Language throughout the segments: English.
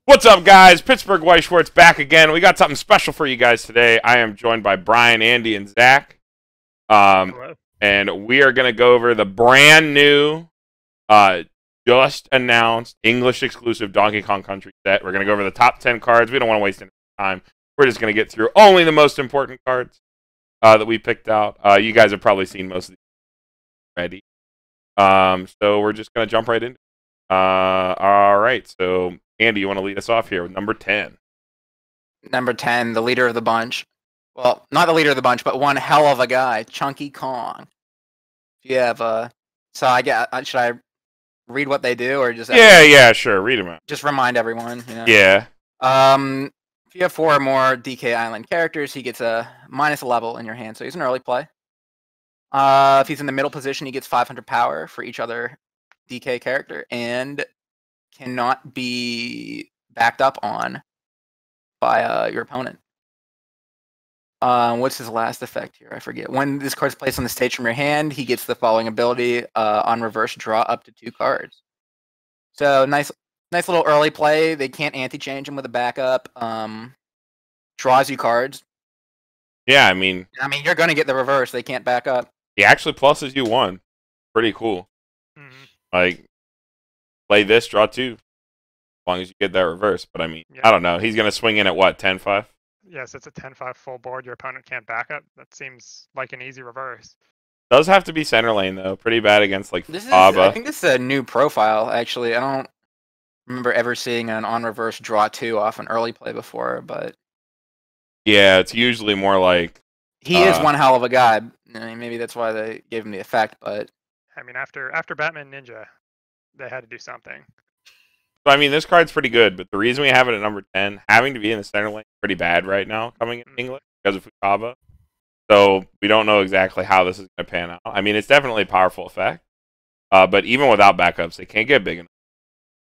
What's up, guys? Pittsburgh Weiss Schwarz back again. We got something special for you guys today. I am joined by Brian, Andy, and Zach. Hello. And we are going to go over the brand new, just announced English exclusive Donkey Kong Country set. We're going to go over the top 10 cards. We don't want to waste any time. We're just going to get through only the most important cards that we picked out. You guys have probably seen most of these already. So we're just going to jump right into it. All right. So, Andy, you want to lead us off here with number 10? Number 10, the leader of the bunch. Well, not the leader of the bunch, but one hell of a guy, Chunky Kong. If you have so I get. Should I read what they do, or just Yeah, sure. Read them out. just remind everyone? You know? Yeah. If you have 4 or more DK Island characters, he gets a minus a level in your hand, so he's an early play. If he's in the middle position, he gets 500 power for each other DK character, and cannot be backed up on by your opponent. What's his last effect here? I forget. When this card's placed on the stage from your hand, he gets the following ability: on reverse, draw up to 2 cards. So nice little early play. They can't anti-change him with a backup. Draws you cards. Yeah, I mean, you're going to get the reverse. They can't back up. he actually pluses you 1. Pretty cool. Mm-hmm. Like, play this, draw 2. As long as you get that reverse. But I mean, Yeah. I don't know. He's going to swing in at what, 10-5? Yes, it's a 10-5 full board. Your opponent can't back up. That seems like an easy reverse. Does have to be center lane, though. Pretty bad against, like, I Aba. think this is a new profile, actually. I don't remember ever seeing an on reverse draw 2 off an early play before, but Yeah, it's usually more like... he is one hell of a guy. I mean, maybe that's why they gave him the effect, but I mean, after Batman Ninja, they had to do something. I mean, this card's pretty good, but the reason we have it at number 10, having to be in the center lane, is pretty bad right now coming in English because of Futaba. So we don't know exactly how this is going to pan out. I mean, it's definitely a powerful effect, but even without backups, it can't get big enough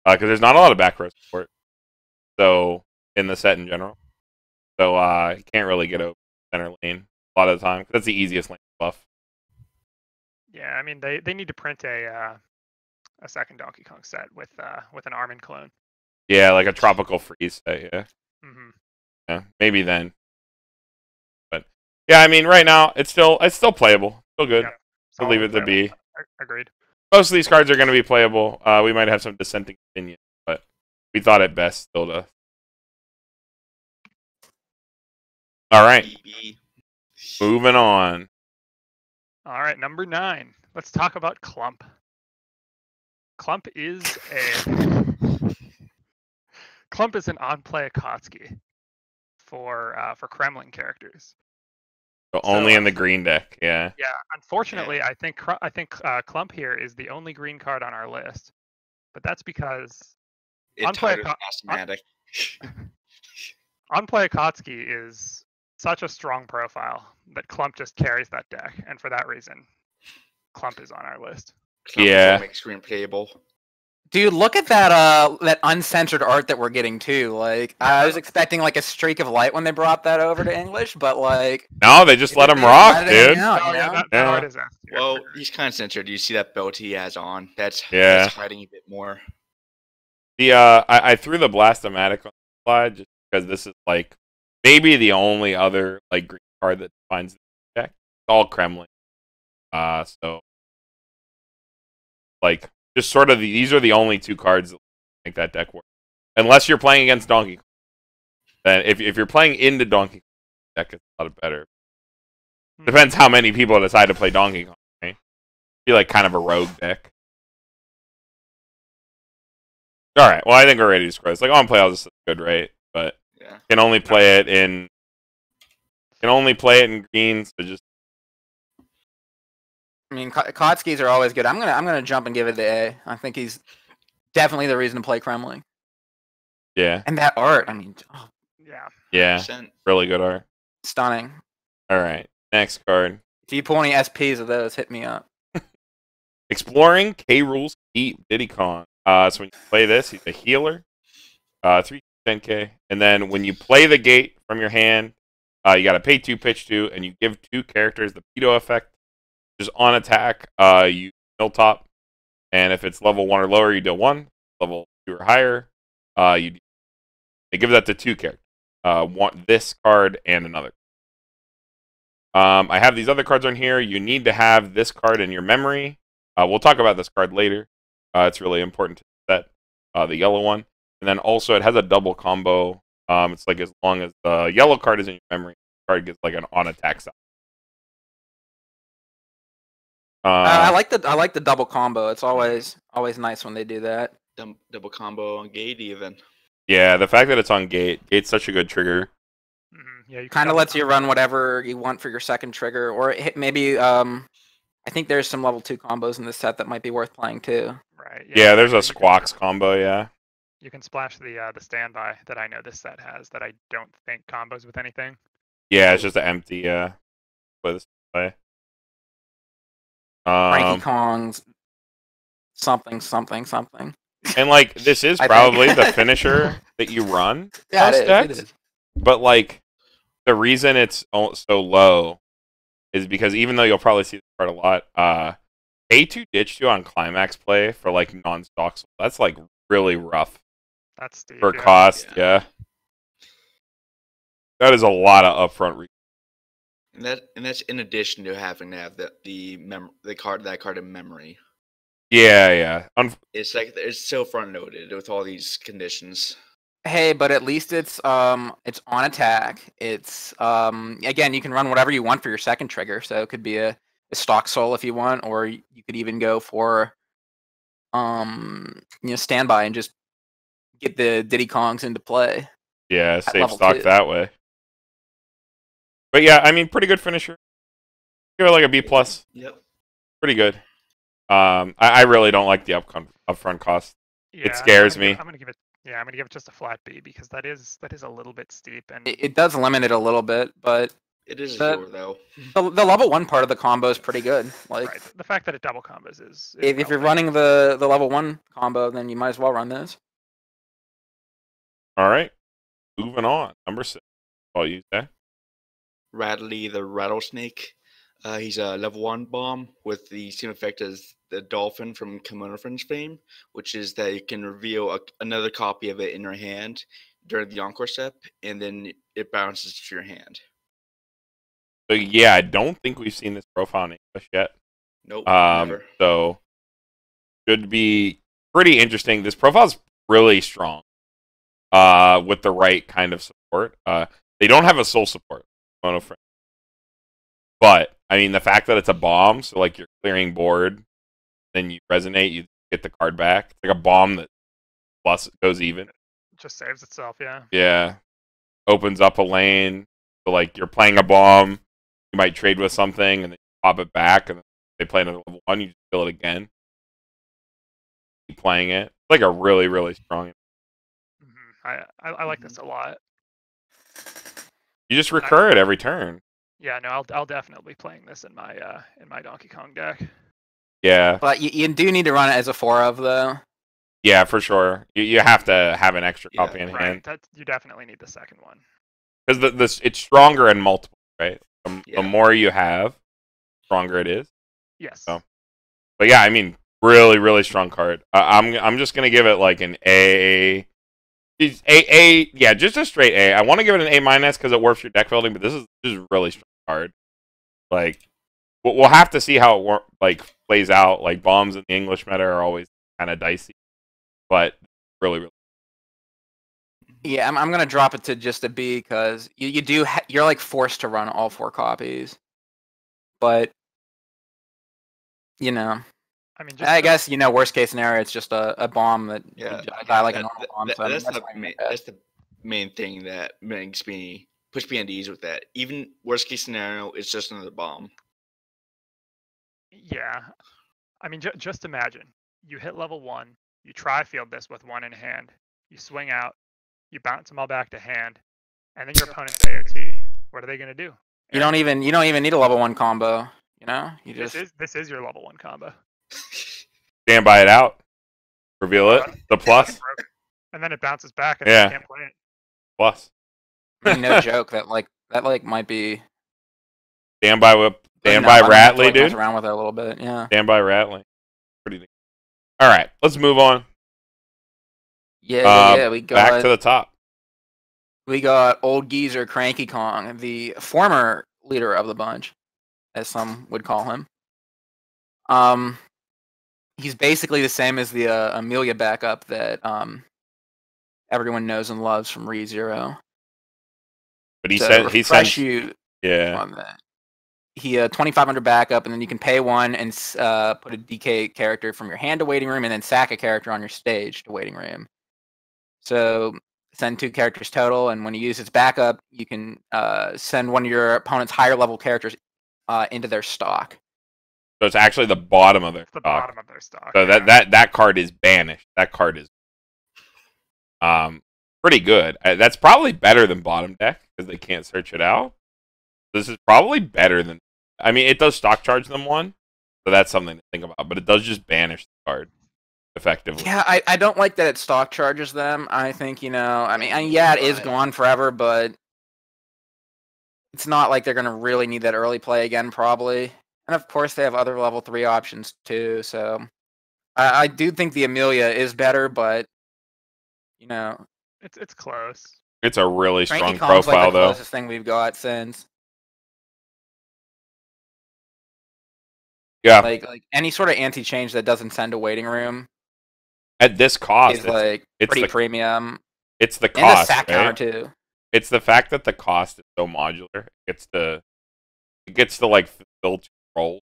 because there's not a lot of back row support. So in the set in general, so you can't really get over center lane a lot of the time because that's the easiest lane to buff. Yeah, I mean, they need to print a second Donkey Kong set with an Armin clone. Yeah, like a tropical freeze set. Yeah, Mm-hmm. yeah, maybe then. But yeah, I mean, right now it's still playable, still good. Yeah, We'll leave solid it to be. Agreed. Most of these cards are going to be playable. We might have some dissenting opinions, but we thought it best still to. All right, moving on. All right, number 9. Let's talk about Clump. Clump is an on-play Akatsuki for Kremlin characters. So only in the green deck, yeah. Yeah, unfortunately, I think Clump here is the only green card on our list, but that's because on-play Akatsuki is such a strong profile that Clump just carries that deck, and for that reason, Clump is on our list. Yeah. Make screen playable. dude, look at that uncensored art that we're getting too. Like, I was expecting like a streak of light when they brought that over to English, but like, No, they just let him rock, dude. That art is S tier. Well, he's kind of censored. You see that belt he has on? That's hiding a bit more. The I threw the Blastomatic on the slide just because this is like maybe the only other like green card that defines the deck. It's all Kremlin. So like just sort of these are the only 2 cards that make that deck work. Unless you're playing against Donkey Kong. Then if you're playing into Donkey Kong, deck is a lot better. Depends how many people decide to play Donkey Kong, right? Be like kind of a rogue deck. All right. Well, I think we're ready to score. It's like on play, I'll just good, right? But Yeah. can only play it in green. So just I mean, Kotskis are always good. I'm gonna jump and give it the A. I think he's definitely the reason to play Kremlin. yeah, And that art, I mean, yeah, 100%. really good art. stunning. All right, next card. If you pull any SPs of those, hit me up. Exploring K Rules Keep Diddy Kong. So when you play this, he's a healer. 310K, and then when you play the gate from your hand, you got to pay 2, pitch 2, and you give 2 characters the Pedo effect. Just on attack, you mill top, and if it's level 1 or lower, you deal 1. Level 2 or higher, you deal It gives that to 2 characters. This card and another. I have these other cards on here. You need to have this card in your memory. We'll talk about this card later. It's really important to set the yellow one. And then also it has a double combo. It's like as long as the yellow card is in your memory, the card gets like an on-attack side. I like the double combo. It's always nice when they do that. Double combo on gate even. Yeah, the fact that it's on gate, gate's such a good trigger. Yeah, you Kind of lets you run whatever you want for your second trigger, or maybe I think there's some level 2 combos in this set that might be worth playing too. Right. Yeah, there's a Squawks combo. Yeah. You can splash the standby that I know this set has that I don't think combos with anything. Yeah, it's just an empty play this play. Frankie Kong's something. And like this is probably the finisher that you run. Yeah, it is. But like the reason it's so low is because even though you'll probably see this card a lot, A2 ditch 2 on climax play for like non-stock, that's like really rough. That's steep, for cost. Yeah. That is a lot of upfront. And that's in addition to having to have that card in memory. Yeah. It's like it's so front loaded with all these conditions. Hey, but at least it's on attack. It's again, you can run whatever you want for your second trigger. So it could be a stock soul if you want, or you could even go for standby and just get the Diddy Kongs into play. Yeah, save stock that way. But yeah, I mean, pretty good finisher. Give it like a B+. Yep. Pretty good. I really don't like the upfront cost. Yeah, it scares me. I'm gonna give it just a flat B because that is a little bit steep, and it does limit it a little bit, but it is short though. The level 1 part of the combo is pretty good. Like right. The fact that it double combos is if you're running the level 1 combo, then you might as well run this. All right, moving on. Number 6. All you say. Radley the Rattlesnake. He's a level 1 bomb with the same effect as the Dolphin from Kimono Fringe fame, which is that you can reveal another copy of it in your hand during the Encore step, and then it bounces to your hand. So yeah, I don't think we've seen this profile in English yet. Nope. Never. So should be pretty interesting. This profile's really strong. With the right kind of support. They don't have a soul support, Kimono Fringe. But I mean, the fact that it's a bomb, so like you're clearing board, then you resonate, you get the card back. It's like a bomb that plus goes even. It just saves itself, yeah. Yeah. Opens up a lane. So like you're playing a bomb, you might trade with something, and then you pop it back, and then they play another level 1, you just kill it again. Keep playing it. It's like a really, really strong. I like this a lot. You just recur it every turn. Yeah, no, I'll definitely be playing this in my Donkey Kong deck. Yeah. But you do need to run it as a 4-of though. Yeah, for sure. You have to have an extra copy in hand. You definitely need the second one. Because it's stronger in multiple, right? The more you have, stronger it is. Yes. So, but yeah, I mean, really, really strong card. I'm just gonna give it like an A. Yeah, just a straight A. I want to give it an A- because it works your deck building, but this is a really strong card. Like, we'll have to see how it plays out. Like, bombs in the English meta are always kind of dicey, but really, really. Yeah, I'm gonna drop it to just a B because you're like forced to run all 4 copies, but I mean, I guess worst case scenario, it's just a bomb that die like a normal bomb. That's the main thing that puts me at ease with that. Even worst case scenario, it's just another bomb. Yeah, I mean, just imagine you hit level 1, you try field this with 1 in hand, you swing out, you bounce them all back to hand, and then your opponent's AOT. What are they gonna do? You don't even need a level 1 combo. This is your level 1 combo. Stand by it out. Reveal it. The plus. And then it bounces back and you can't play it. Plus. I mean, no joke. That might be. Stand by Ratley, dude. Mess around with it a little bit, yeah. Stand by Ratley. Pretty neat. All right, let's move on. Yeah, we got back to the top. We got Old Geezer Cranky Kong, the former leader of the bunch, as some would call him. He's basically the same as the Amelia backup that everyone knows and loves from ReZero. But he So said he refresh sends you yeah. on that. He 2,500 backup, and then you can pay one and put a DK character from your hand to waiting room, and then sack a character on your stage to waiting room. So send 2 characters total, and when you use its backup, you can send one of your opponent's higher level characters into their stock. So it's actually the bottom of their It's the stock. bottom of their stock. So yeah. that card is banished. That card is pretty good. That's probably better than bottom deck because they can't search it out. This is probably better than. I mean, it does stock charge them 1, so that's something to think about. But it does just banish the card effectively. Yeah, I don't like that it stock charges them. I think, I mean, yeah, it is gone forever, but it's not like they're going to really need that early play again, probably. And of course, they have other level 3 options too, so I do think the Amelia is better, but, It's close. It's a really Cranky strong Kong's profile, like the though. closest thing we've got since. Yeah. Like any sort of anti-change that doesn't send a waiting room At this cost, is like it's pretty the premium. it's the And the cost, sack right? counter too. It's the fact that the cost is so modular. It gets to like filter roll,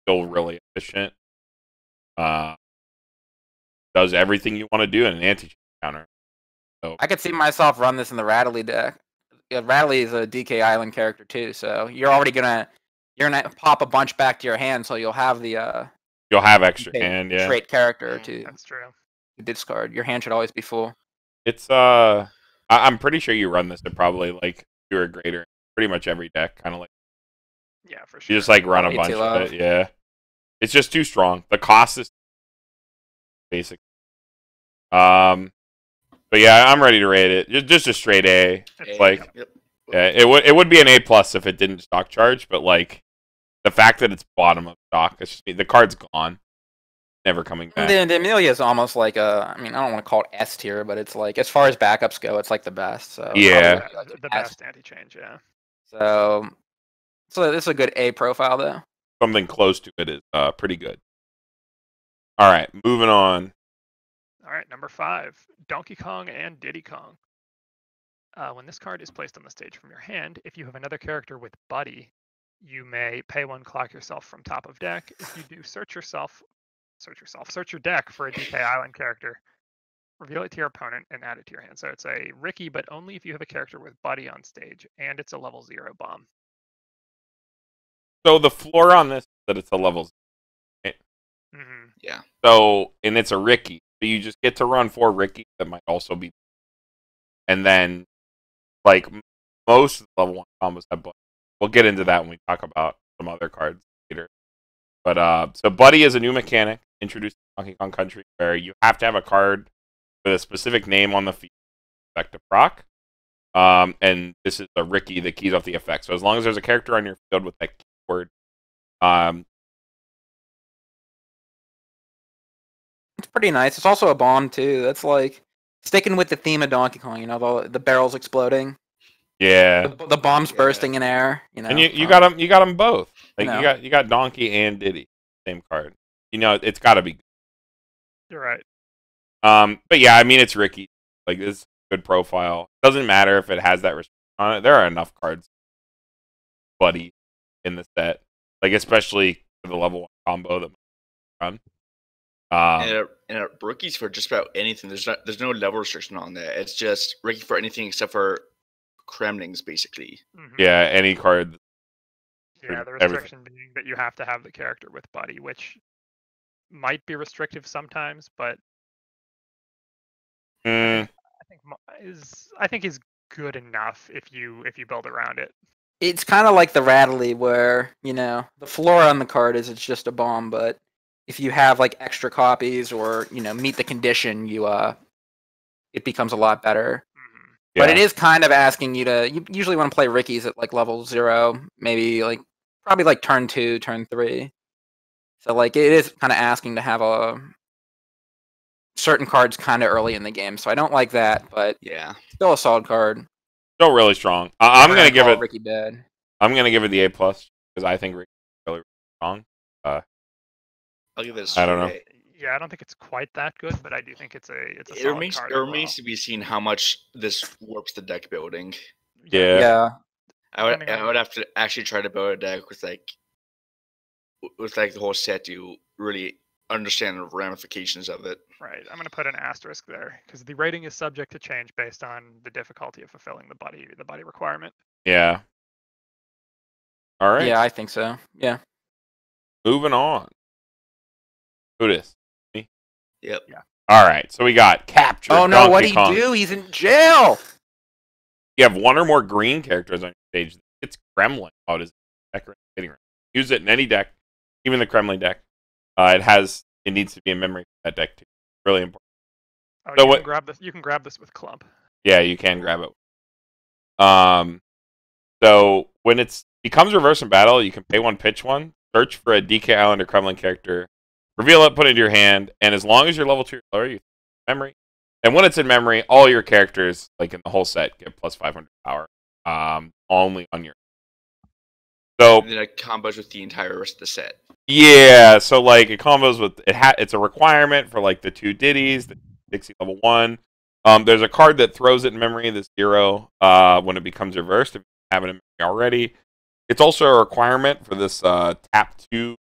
still really efficient. Does everything you want to do in an anti counter. So I could see myself run this in the Rattly deck. Yeah, Rattly is a DK Island character too, so you're gonna pop a bunch back to your hand, so you'll have the you'll have extra DK hand, yeah. trait character to That's true. discard. Your hand should always be full. It's I'm pretty sure you run this at probably like 2 or greater, pretty much every deck, kind of like Yeah, for sure. you just like run a Way bunch too of low. it, yeah. It's just too strong. The cost is basic. But yeah, I'm ready to rate it. Just a straight A. It's like- Yep. Yeah, it would be an A+ if it didn't stock charge, but like the fact that it's bottom of stock, it's just the card's gone, never coming back. The Amelia is almost like I mean, I don't want to call it S tier, but it's like as far as backups go, it's like the best. So Yeah. probably like the S. best anti-change, yeah. So this is a good A profile though. Something close to it is pretty good. All right, moving on. All right, number 5, Donkey Kong and Diddy Kong. When this card is placed on the stage from your hand, if you have another character with Buddy, you may pay 1, clock yourself from top of deck. If you do, search your deck for a DK Island character, reveal it to your opponent, and add it to your hand. So it's a Ricky, but only if you have a character with Buddy on stage, and it's a level 0 bomb. So the floor on this is that it's a level. Mm-hmm. Yeah. So and it's a Ricky, so you just get to run 4 Ricky that might also be, and then like most of the level 1 combos have Buddy. We'll get into that when we talk about some other cards later. But so Buddy is a new mechanic introduced in Donkey Kong Country where you have to have a card with a specific name on the field, effective proc. And this is a Ricky that keys off the effect. So as long as there's a character on your field with that keyword, It's pretty nice. It's also a bomb too. That's like sticking with the theme of Donkey Kong. The barrels exploding. yeah. The bombs Yeah. bursting in air. And you got them. You got them both. Like No. you got Donkey and Diddy, same card. It's got to be. You're right. But yeah, I mean it's Ricky. Like it's a good profile. Doesn't matter if it has that restriction on it. There are enough cards, Buddy, in the set. Like especially for the level 1 combo that run. And rookies for just about anything. There's no level restriction on there. It's just Ricky for anything except for Kremlings, basically. Mhm. Yeah, any card. Yeah, the everything. restriction being that you have to have the character with Buddy, which might be restrictive sometimes, but Mm, I think is good enough if you build around it. It's kind of like the Rattly, where the floor on the card is it's just a bomb, but if you have like extra copies or meet the condition, it becomes a lot better. Mhm. yeah. But it is kind of asking you to. You usually want to play Rickies at like level 0, maybe probably like turn 2, turn 3. So like it is kind of asking to have certain cards kind of early in the game. So I don't like that, but Yeah. still a solid card. Still really strong. I'm We're gonna give call it. Ricky bad. I'm gonna give it the A plus because I think Ricky's really, really strong. I'll give it a I straight don't know. A. Yeah, I don't think it's quite that good, but I do think it's a It solid remains card it overall. remains to be seen how much this warps the deck building. Yeah. Yeah. Depending I on- would have to actually try to build a deck with the whole set to really understand the ramifications of it. Right. I'm going to put an asterisk there because the rating is subject to change based on the difficulty of fulfilling the buddy requirement. Yeah. All right. Yeah, I think so. Yeah. Moving on. Who this? Me? Yep. All right. So we got capture. Oh no, Donkey what'd he Kong. do? He's in jail. You have one or more green characters on your stage. It's Kremlin. Oh, it is deck or hitting room. Use it in any deck, even the Kremlin deck. It needs to be in memory for that deck too. Really important. Oh, So you what- can grab this. You can grab this with Clump. Yeah, you can grab it. So when it becomes reverse in battle, you can pay one, pitch one, search for a DK Island or Kremlin character, reveal it, put it into your hand, and as long as you're level 2 or lower, you memory. And when it's in memory, all your characters, like in the whole set, get plus 500 power. Only on your. So And then it combos with the entire rest of the set. yeah, so like it combos with it's a requirement for like the 2 ditties, the Dixie level 1. There's a card that throws it in memory, this 0, when it becomes reversed, if you have it in memory already. It's also a requirement for this tap 2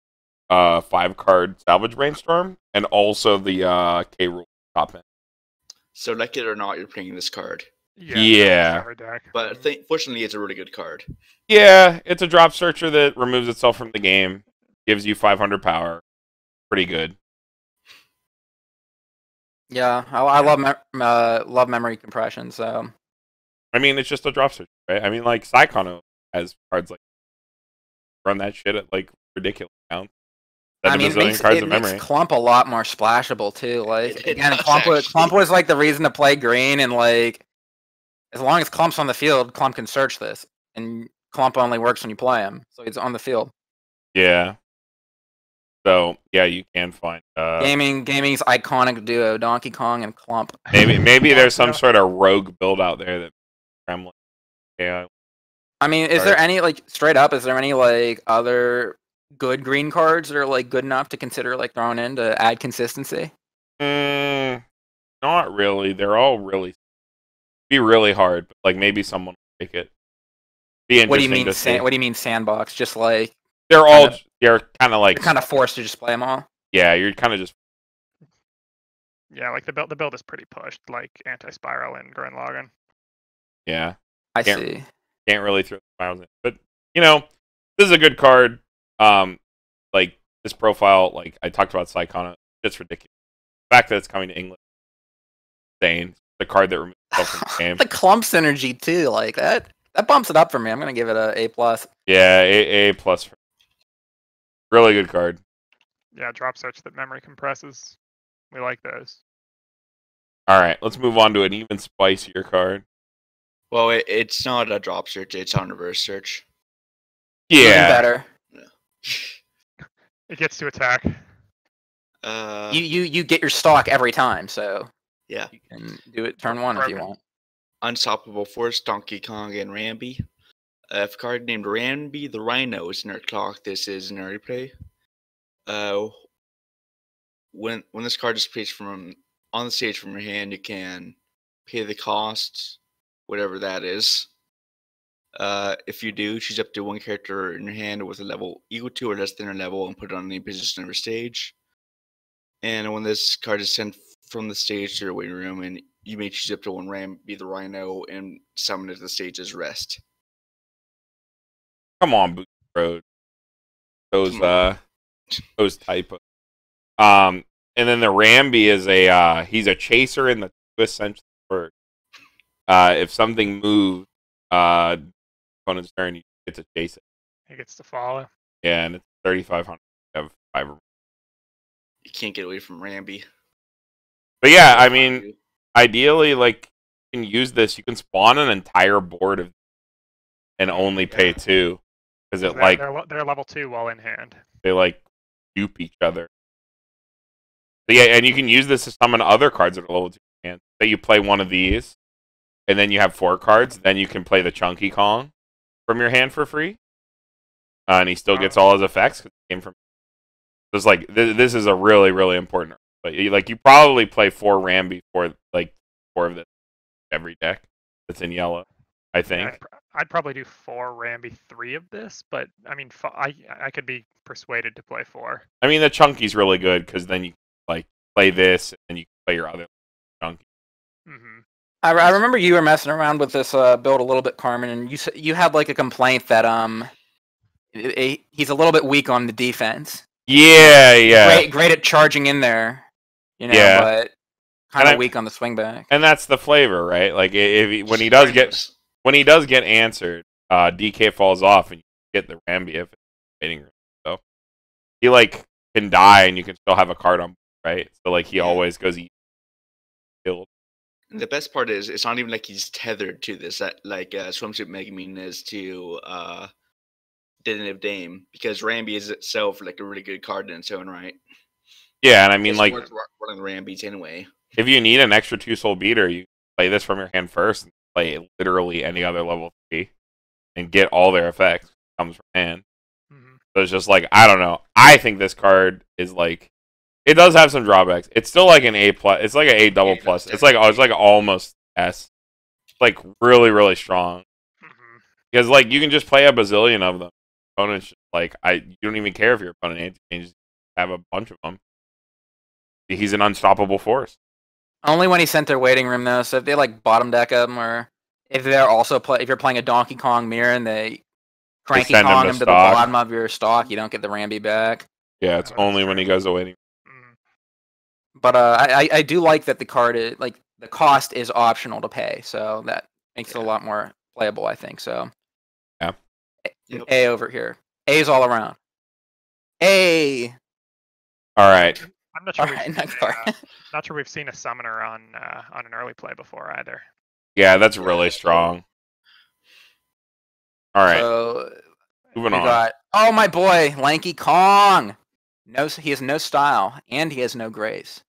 5-card salvage brainstorm, and also the K rule top end. So like it or not, you're playing this card. Yeah. Every deck. But fortunately, it's a really good card. Yeah, it's a drop searcher that removes itself from the game, gives you 500 power. Pretty good. Yeah, I love memory compression. So I mean, it's just a drop searcher, right? I mean, like Psychono has cards like run that shit at like ridiculous amounts. I mean, Cards of makes memory. Clump a lot more splashable too. Like It again, does, Clump was like the reason to play green, and like as long as Clump's on the field, Clump can search this, and Clump only works when you play him, so he's on the field. Yeah. So yeah, you can find Gaming's iconic duo, Donkey Kong and Clump. maybe there's some Yeah. sort of rogue build out there that Kremlin. Yeah. I mean, is there any like straight up? Is there any like other good green cards that are like good enough to consider like throwing in to add consistency? Not really. They're all really be really hard, but like maybe someone will take it. Be What do you interesting mean? to see. What do you mean sandbox? Just like They're all kinda- they're kind of like you're kind of forced to just play them all. yeah. You're kind of just Yeah, like the build is pretty pushed, like anti-spiral and Gurren Lagann. yeah. I Can't- see. Can't really throw miles in, but you know, this is a good card. Like this profile, like I talked about Psychono, it's ridiculous. The fact that it's coming to England, insane. The card that removes itself from the game. The Clump synergy too, like that bumps it up for me. I'm gonna give it a A plus. Yeah, A plus. Really good card. Yeah, drop search that memory compresses. We like those. All right, let's move on to an even spicier card. Well, it's not a drop search; it's on reverse search. Even Yeah, better. It gets to attack. You get your stock every time, so Yeah. you can do it turn 1 if you want. Unstoppable Force, Donkey Kong, and Rambi. If a card named Rambi the Rhino is in our clock, this is an early play. When this card is placed from on the stage from your hand, you can pay the cost, whatever that is. If you do, choose up to one character in your hand with a level equal to or less than your level and put it on any position on your stage. And when this card is sent from the stage to your waiting room, and you may choose up to one Rambi the Rhino and summon it to the stage as rest. come on, Boot Road. Those Come on. those type of and then the Rambi is he's a chaser in the twist sense of the word. If something moves opponent's turn, you get to chase it. It gets to follow. Yeah, and it's 3,500. Have 5 or more. You can't get away from Rambi. But yeah, I mean, ideally, like you can use this. You can spawn an entire board of and only pay 2 because it like They're level 2 while in hand. they like dupe each other. But yeah, and you can use this to summon other cards that are level 2 in hand. Say you play one of these, and then you have 4 cards, then you can play the Chunky Kong from your hand for free. And he still gets all his effects because it came from. So it's like this is a really, really important. But you probably play 4 Rambi for like 4 of this every deck that's in yellow. I think. I'd probably do 4 Rambi, 3 of this, but I mean, I could be persuaded to play 4. I mean, the Chunky's really good because then you like play this and you can play your other Chunky. Mm-hmm. I remember you were messing around with this build a little bit, Carmen, and you had like a complaint that he's a little bit weak on the defense. Yeah. Great at charging in there, Yeah. but kind of weak on the swing back. And that's the flavor, right? Like when he does get answered, DK falls off and you get the Rambi if it's waiting room. So he like can die and you can still have a card on, right? So like he always goes eat killed. The best part is it's not even like he's tethered to this, like Swimsuit Megumin is to Definitive Dame, because Rambi is itself like a really good card in its own right. Yeah, and I mean, it's like worth running Rambies anyway. If you need an extra 2-soul beater, you play this from your hand first and play literally any other level 3 and get all their effects comes from hand. Mm-hmm. So it's just like, I don't know. I think this card is like, it does have some drawbacks. It's still like an A+. It's like an A double plus. It's like almost S. It's like really, really strong. Mm-hmm. Because like you can just play a bazillion of them. Opponents like you don't even care if your opponent anti-changes. Have a bunch of them. He's an unstoppable force. Only when he's sent their waiting room though. So if they like bottom deck him, or if they're also if you're playing a Donkey Kong mirror and they cranky Kong him to the bottom of your stock, you don't get the Rambi back. Yeah, it's only when he goes away. But I do like that the card is like the cost is optional to pay, so that makes it a lot more playable, I think. So yeah, A over here. A is all around. A. All right. I'm not sure. Not sure we've seen a summoner on an early play before either. Yeah, that's really strong. All right. So moving on. Oh my boy, Lanky Kong. No, he has no style and he has no grace,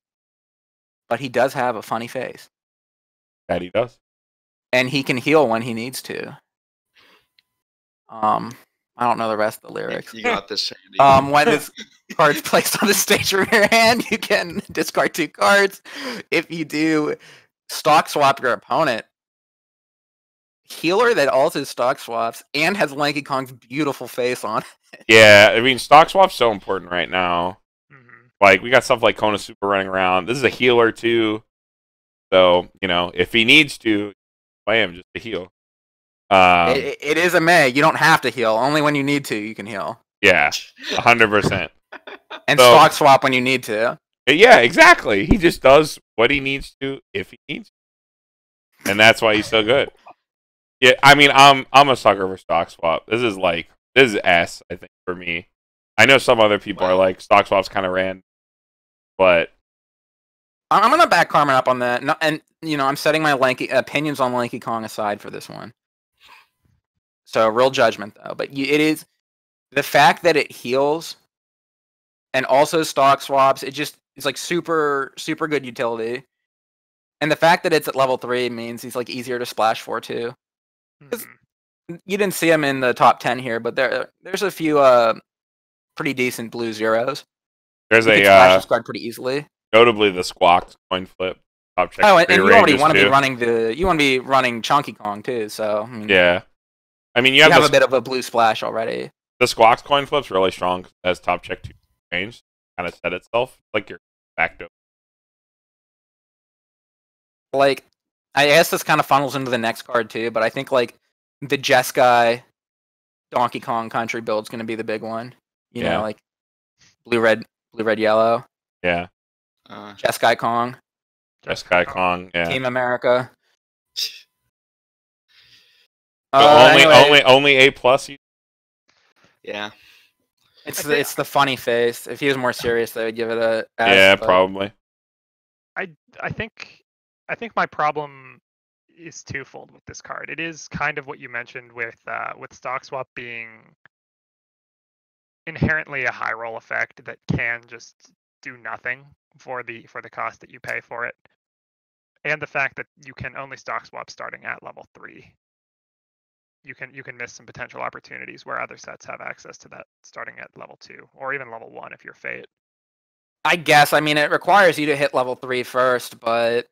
but he does have a funny face. That he does. And he can heal when he needs to. I don't know the rest of the lyrics. You got this, Sandy. When this card's placed on the stage from your hand, you can discard 2 cards. If you do, stock swap your opponent. Healer that also stock swaps and has Lanky Kong's beautiful face on it. Yeah, I mean, stock swap's so important right now. Mm-hmm. Like, we got stuff like Konosuba running around. This is a healer, too. So, if he needs to, play him just to heal. It is a May. You don't have to heal. Only when you need to, you can heal. Yeah, 100%. And stock swap when you need to. Yeah, exactly. He just does what he needs to if he needs to. And that's why he's so good. Yeah, I mean, I'm a sucker for stock swap. This is S, I think, for me. I know some other people are like, stock swap's kind of random. But I'm going to back Carmen up on that. And, I'm setting my opinions on Lanky Kong aside for this one. So, real judgment, though. But it is the fact that it heals and also stock swaps, it's like super, super good utility. And the fact that it's at level 3 means he's like easier to splash for, too. Mm-hmm. You didn't see him in the top 10 here, but there's a few pretty decent blue zeros. There's you splash this card pretty easily. Notably, the Squawk coin flip. Top check. Oh, and you already want to be running Chunky Kong too. So yeah, I mean you have a bit of a blue splash already. The Squawk's coin flip's really strong as top check 2 range. Kind of set itself like your back door. Like, I guess this kind of funnels into the next card too, but I think like the Jeskai Donkey Kong Country build's going to be the big one. You know, like blue red yellow. Yeah. Jeskai Kong. Jeskai Kong. Yeah. Team America. Only A+. Yeah. It's the funny face. If he was more serious, they would give it a S, yeah, probably. I think my problem is twofold with this card. It is kind of what you mentioned with stock swap being inherently a high roll effect that can just do nothing for the cost that you pay for it. and the fact that you can only stock swap starting at level 3. You can miss some potential opportunities where other sets have access to that starting at level 2 or even level 1 if you're Fate. I guess. I mean, it requires you to hit level 3 first, but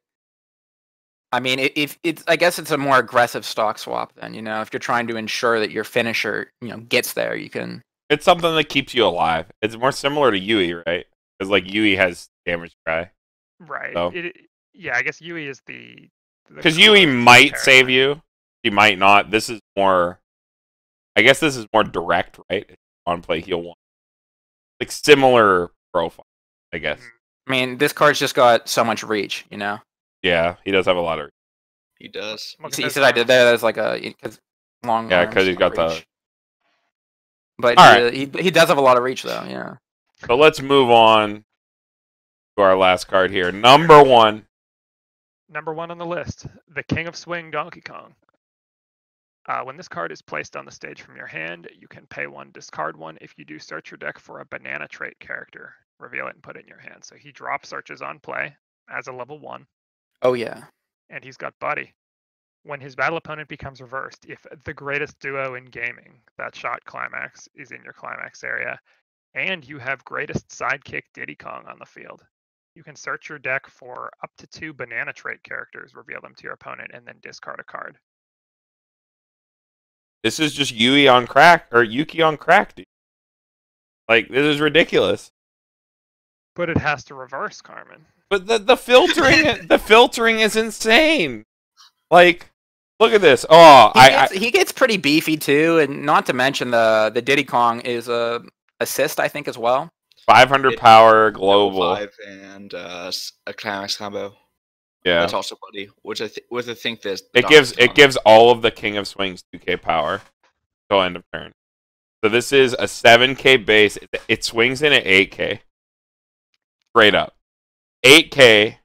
I mean, if it's, I guess it's a more aggressive stock swap then. You know, if you're trying to ensure that your finisher, gets there, you can. It's something that keeps you alive. It's more similar to Yui, right? Because like Yui has damage cry. Right. So. Yeah, I guess Yui is the. Because Yui might save you, he might not. This is more. I guess this is more direct, right? On play heal 1, like similar profile, I guess. I mean, this card's just got so much reach, Yeah, he does have a lot of. He does. You see what I did there? That's like a long. Yeah, because he's got reach. the. But he does have a lot of reach, though. Yeah. So let's move on to our last card here. Number 1. Number 1 on the list, the King of Swing Donkey Kong. When this card is placed on the stage from your hand, you can pay 1, discard 1. If you do, search your deck for a banana trait character, reveal it, and put it in your hand. So he drop searches on play as a level 1. Oh, yeah. And he's got Buddy. When his battle opponent becomes reversed, if the greatest duo in gaming, that shot Climax, is in your Climax area, and you have greatest sidekick Diddy Kong on the field, you can search your deck for up to 2 banana trait characters, reveal them to your opponent, and then discard a card. This is just Yui on crack, or Yuki on crack, dude. Like, this is ridiculous. But it has to reverse, Carmen. But the filtering, the filtering is insane. Like, look at this. Oh, he gets pretty beefy too, and not to mention the Diddy Kong is a assist, I think, as well. 500 power global 5 and a climax combo. Yeah, that's also Buddy. Which I think this it gives all of the King of Swings 2K power till end of turn. So this is a 7K base. It swings in at 8K. Straight up. 8K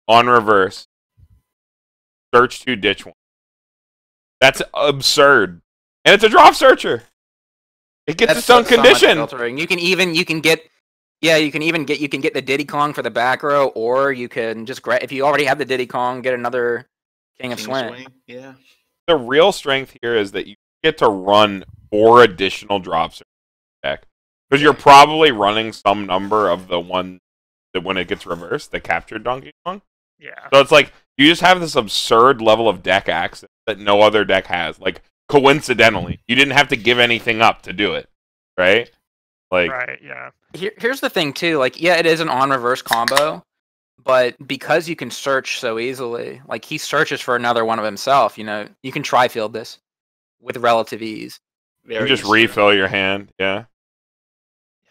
on reverse. Search 2, ditch 1. That's absurd. And it's a drop searcher. It gets its own condition. You can get the Diddy Kong for the back row, or you can just if you already have the Diddy Kong, get another King of Swing. Yeah. The real strength here is that you get to run 4 additional drops deck. Because you're probably running some number of the one that when it gets reversed, the captured Donkey Kong. Yeah. So it's like you just have this absurd level of deck access that no other deck has. Like coincidentally, you didn't have to give anything up to do it, right? Like, right, yeah. Here's the thing too. Like, yeah, it is an on reverse combo, but because you can search so easily, like he searches for another one of himself. You can tri-field this with relative ease. You just refill your hand, yeah.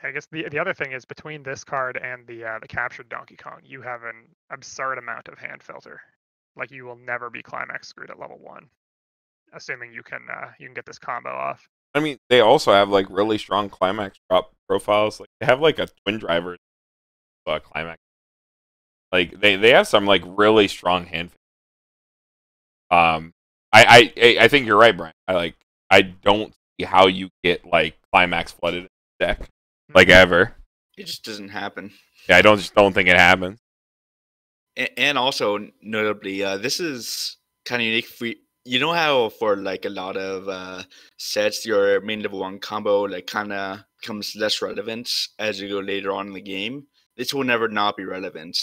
I guess the other thing is between this card and the captured Donkey Kong, you have an absurd amount of hand filter. Like you will never be climax screwed at level 1, assuming you can get this combo off. I mean, they also have like really strong climax drop profiles. Like they have like a twin driver climax. Like they have some like really strong hand. I think you're right, Brian. I don't see how you get like climax flooded in the deck like ever. It just doesn't happen. Yeah, I don't think it happens. And also notably, this is kind of unique. You know how for like a lot of sets, your main level 1 combo like kind of becomes less relevant as you go later on in the game. This will never not be relevant,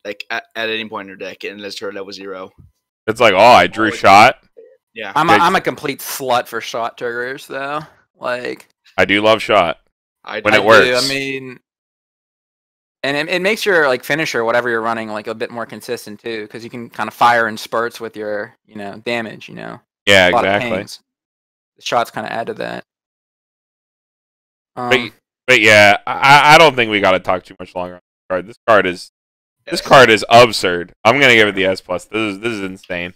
like at any point in your deck unless you're level 0. It's like, oh, I drew shot. Yeah, I'm a complete slut for shot triggers though. Like I do love shot when it works. I mean, and it makes your like finisher, whatever you're running, like a bit more consistent too, because you can kind of fire in spurts with your damage. Yeah, exactly. The shots kind of add to that. But yeah, I don't think we got to talk too much longer on this card. This card is absurd. I'm gonna give it the S+. This is insane.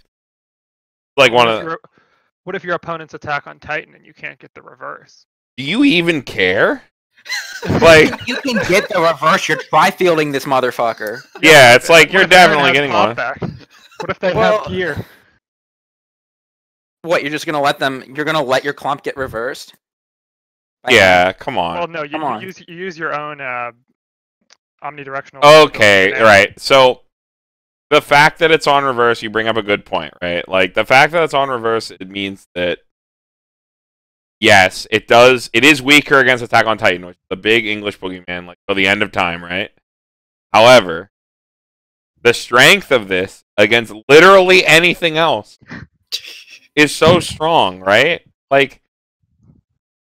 Like what if your opponent's attack on Titan and you can't get the reverse? Do you even care? Like you can get the reverse. You're tri-fielding this motherfucker. Yeah, it's like you're definitely getting one. What if they have gear? What, you're just gonna let them? You're gonna let your clump get reversed? Yeah, come on. Well, no, you use your own omnidirectional. Okay, right. So the fact that it's on reverse, you bring up a good point, right? Like, the fact that it's on reverse, it means that, yes, it is weaker against Attack on Titan, which is the big English boogeyman, like, till the end of time, right? However, the strength of this against literally anything else is so strong, right? Like,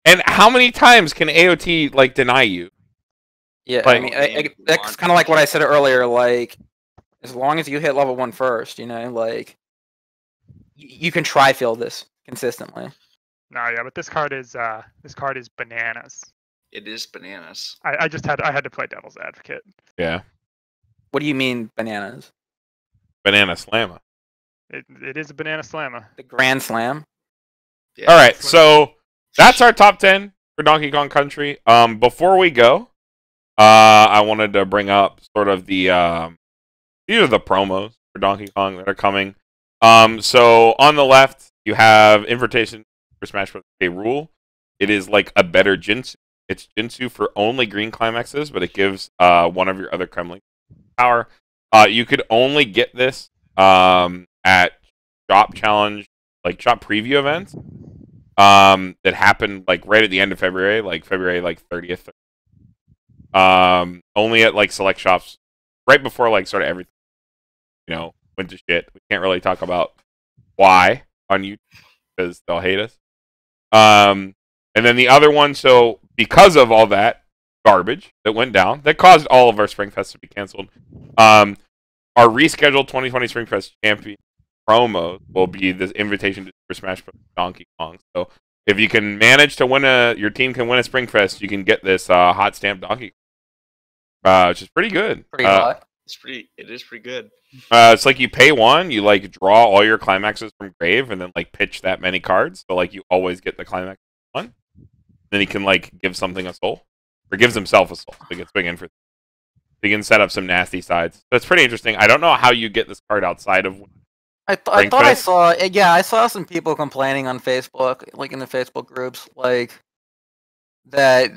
and how many times can AOT, like, deny you? Yeah, Like- I mean, that's kind of like what I said earlier. Like, as long as you hit level 1 first, you know, like, you can try fill this consistently. No, yeah, but this card is bananas. It is bananas. I had to play devil's advocate. Yeah. What do you mean bananas? Banana Slammer. It is a banana slammer. The Grand Slam? Yeah. All right, so that's our top 10 for Donkey Kong Country. Before we go, I wanted to bring up sort of the these are the promos for Donkey Kong that are coming. So on the left, you have Invitation for Smash Bros. K. Rool. It is like a better Jinsu. It's Jinsu for only green climaxes, but it gives one of your other Kremling power. You could only get this at shop challenge, like shop preview events that happened like right at the end of February, like February like 30th. Only at like select shops right before like sort of everything, you know, went to shit. We can't really talk about why on YouTube because they'll hate us. And then the other one, so because of all that garbage that went down, that caused all of our Spring Fest to be canceled, our rescheduled 2020 Spring Fest champion promo will be this invitation to Super Smash Bros. Donkey Kong. So if you can manage to win your team can win a Spring Fest, you can get this hot stamp Donkey Kong, which is pretty good. Pretty hot. It is pretty good. It's like you pay one, you like draw all your climaxes from grave, and then like pitch that many cards. So like you always get the climax one. Then he can like give something a soul, or gives himself a soul. So he gets big in for. He can set up some nasty sides. So it's pretty interesting. I don't know how you get this card outside of. I thought I saw, yeah, I saw some people complaining on Facebook, like in the Facebook groups, like that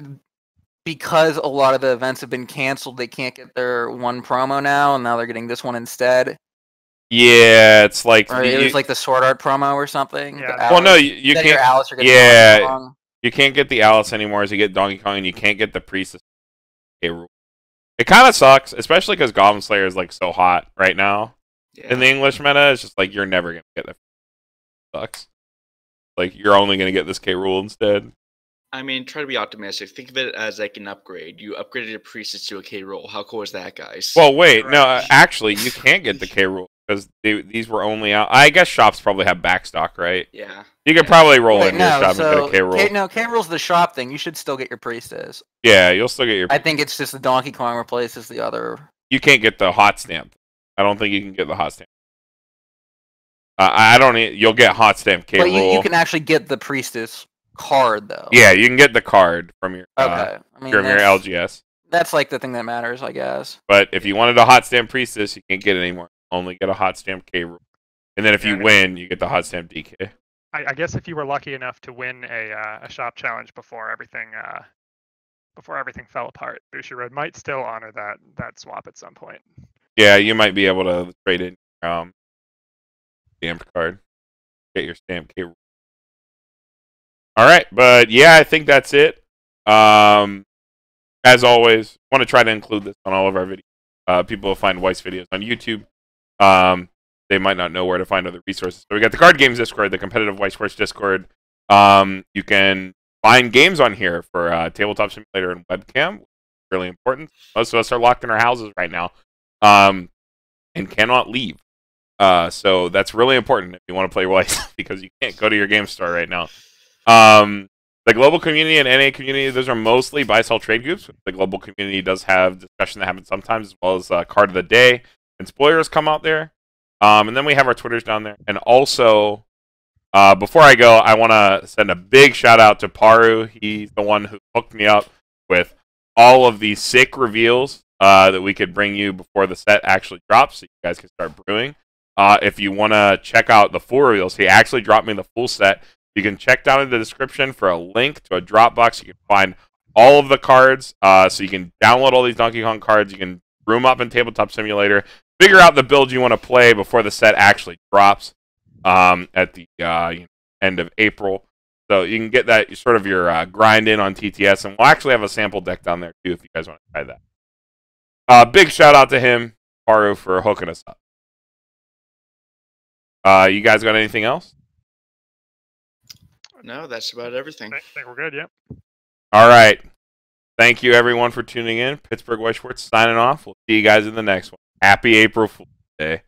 because a lot of the events have been canceled, they can't get their one promo now, and now they're getting this one instead. Yeah, it's like Or it was like the Sword Art promo or something. Yeah. Well, no, you That can't. your Alice are getting Yeah. Donkey Kong. You can't get the Alice anymore as you get Donkey Kong, and you can't get the Priestess. It kind of sucks, especially because Goblin Slayer is like so hot right now Yeah. in the English meta. It's just like you're never gonna get that. Sucks. Like you're only gonna get this K. Rool instead. I mean, try to be optimistic. Think of it as like an upgrade. You upgraded your priestess to a K roll. How cool is that, guys? Well, wait, no, Right. actually, you can't get the K. Rool because these were only out. I guess shops probably have backstock, right? yeah. You could Yeah. probably roll Wait, into your shop and get a K. Rool. No, K Rool's the shop thing. You should still get your Priestess. Yeah, you'll still get your. I think it's just the Donkey Kong replaces the other. You can't get the hot stamp. I don't think you can get the hot stamp. I don't. You'll get hot stamp K. But Rool. you can actually get the Priestess card though. Yeah, you can get the card from your Okay. I mean, from your that's, LGS. that's like the thing that matters, I guess. But if you wanted a hot stamp Priestess, you can't get it anymore. Only get a hot stamp K. Rool. And then if you Yeah. win, you get the hot stamp DK. I guess if you were lucky enough to win a shop challenge before everything fell apart, Bushiroad might still honor that swap at some point. Yeah, you might be able to trade in stamped card. Get your stamp K. Rool. All right, but yeah, I think that's it. As always, want to try to include this on all of our videos. People will find Weiss videos on YouTube. They might not know where to find other resources. So we got the Card Games Discord, the competitive Weiss Schwarz Discord. You can find games on here for Tabletop Simulator and Webcam. Really important. Most of us are locked in our houses right now and cannot leave. So that's really important if you want to play Weiss because you can't go to your game store right now. The global community and NA community, those are mostly buy-sell trade groups. The global community does have discussion that happens sometimes, as well as Card of the Day and spoilers come out there. And then we have our Twitters down there. And also, before I go, I want to send a big shout-out to Paru. He's the one who hooked me up with all of these sick reveals that we could bring you before the set actually drops, so you guys can start brewing. If you want to check out the full reveals, he actually dropped me the full set. You can check down in the description for a link to a Dropbox. You can find all of the cards, so you can download all these Donkey Kong cards. You can brew them up in Tabletop Simulator. figure out the build you want to play before the set actually drops at the end of April. So you can get that sort of your grind in on TTS, and we'll actually have a sample deck down there too if you guys want to try that. Big shout out to him, Paru, for hooking us up. You guys got anything else? No, that's about everything. I think we're good. Yep. All right. Thank you, everyone, for tuning in. Pittsburgh Weiss Schwarz signing off. We'll see you guys in the next one. Happy April Fool's Day.